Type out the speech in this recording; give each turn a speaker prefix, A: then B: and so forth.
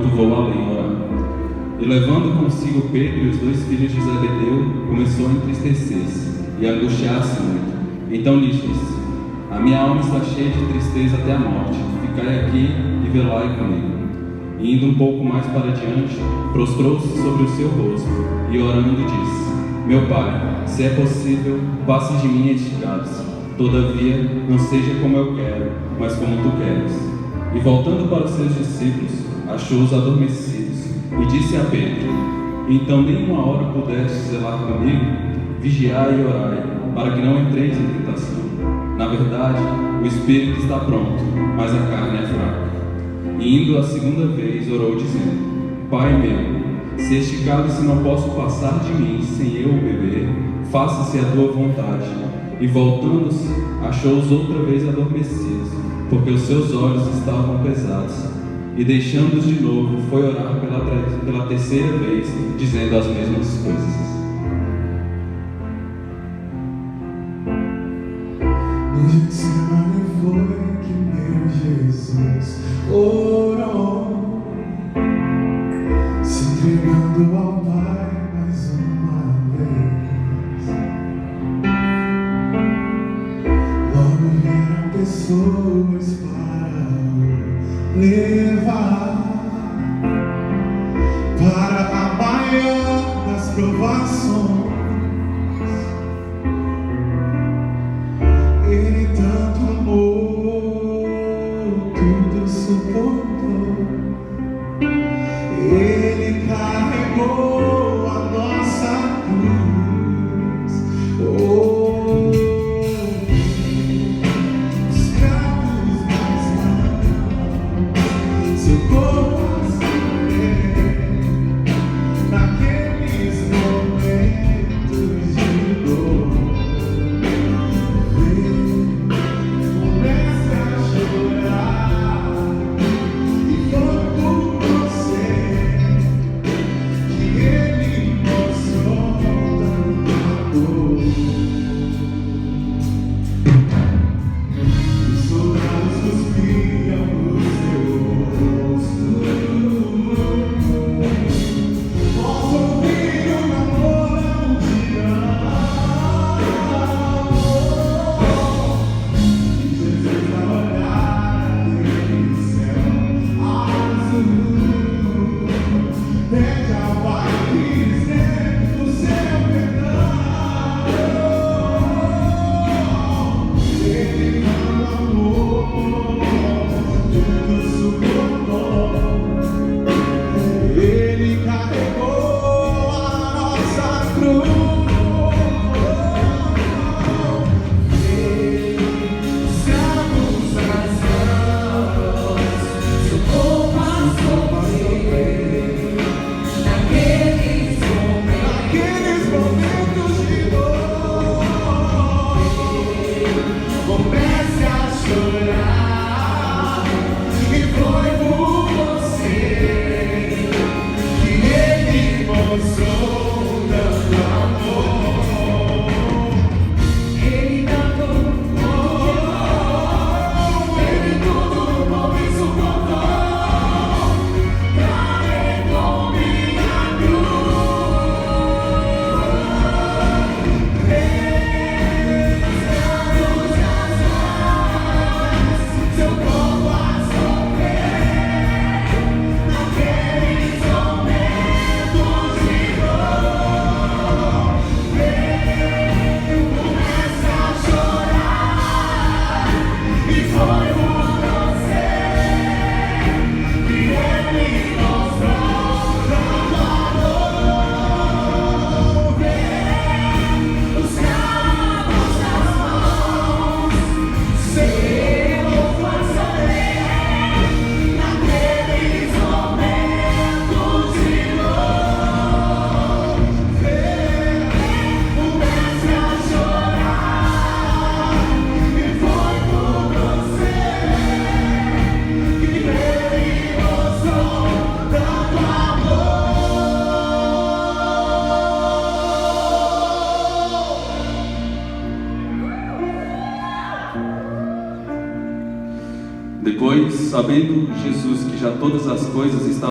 A: enquanto vou além orar. E levando consigo Pedro e os 2 filhos de Zebedeu, começou a entristecer-se e a angustiar-se muito. Então lhes disse: a minha alma está cheia de tristeza até a morte. Ficai aqui e velai comigo. E indo um pouco mais para diante, prostrou-se sobre o seu rosto e orando disse: meu Pai, se é possível, passe de mim este cálice. Todavia, não seja como eu quero, mas como tu queres. E voltando para os seus discípulos, achou-os adormecidos e disse a Pedro: então nem uma hora pudeste zelar comigo? Vigiai e orai, para que não entreis em tentação. Na verdade, o espírito está pronto, mas a carne é fraca. E indo a segunda vez, orou dizendo: Pai meu, se este cálice não posso passar de mim sem eu o beber, faça-se a tua vontade. E voltando-se, achou-os outra vez adormecidos, porque os seus olhos estavam pesados. E deixando-os de novo, foi orar pela terceira vez, dizendo as mesmas coisas.
B: No Getsemane foi que meu Jesus orou, se entregando ao Pai mais uma vez. Logo vieram pessoas para o levar para a maior das provações. Ele tanto amou, tudo suportou. Ele carregou a nossa cruz. Oh, escravos das mãos, seu corpo a sofrer naqueles momentos de dor.
A: Depois, sabendo Jesus que já todas as coisas estavam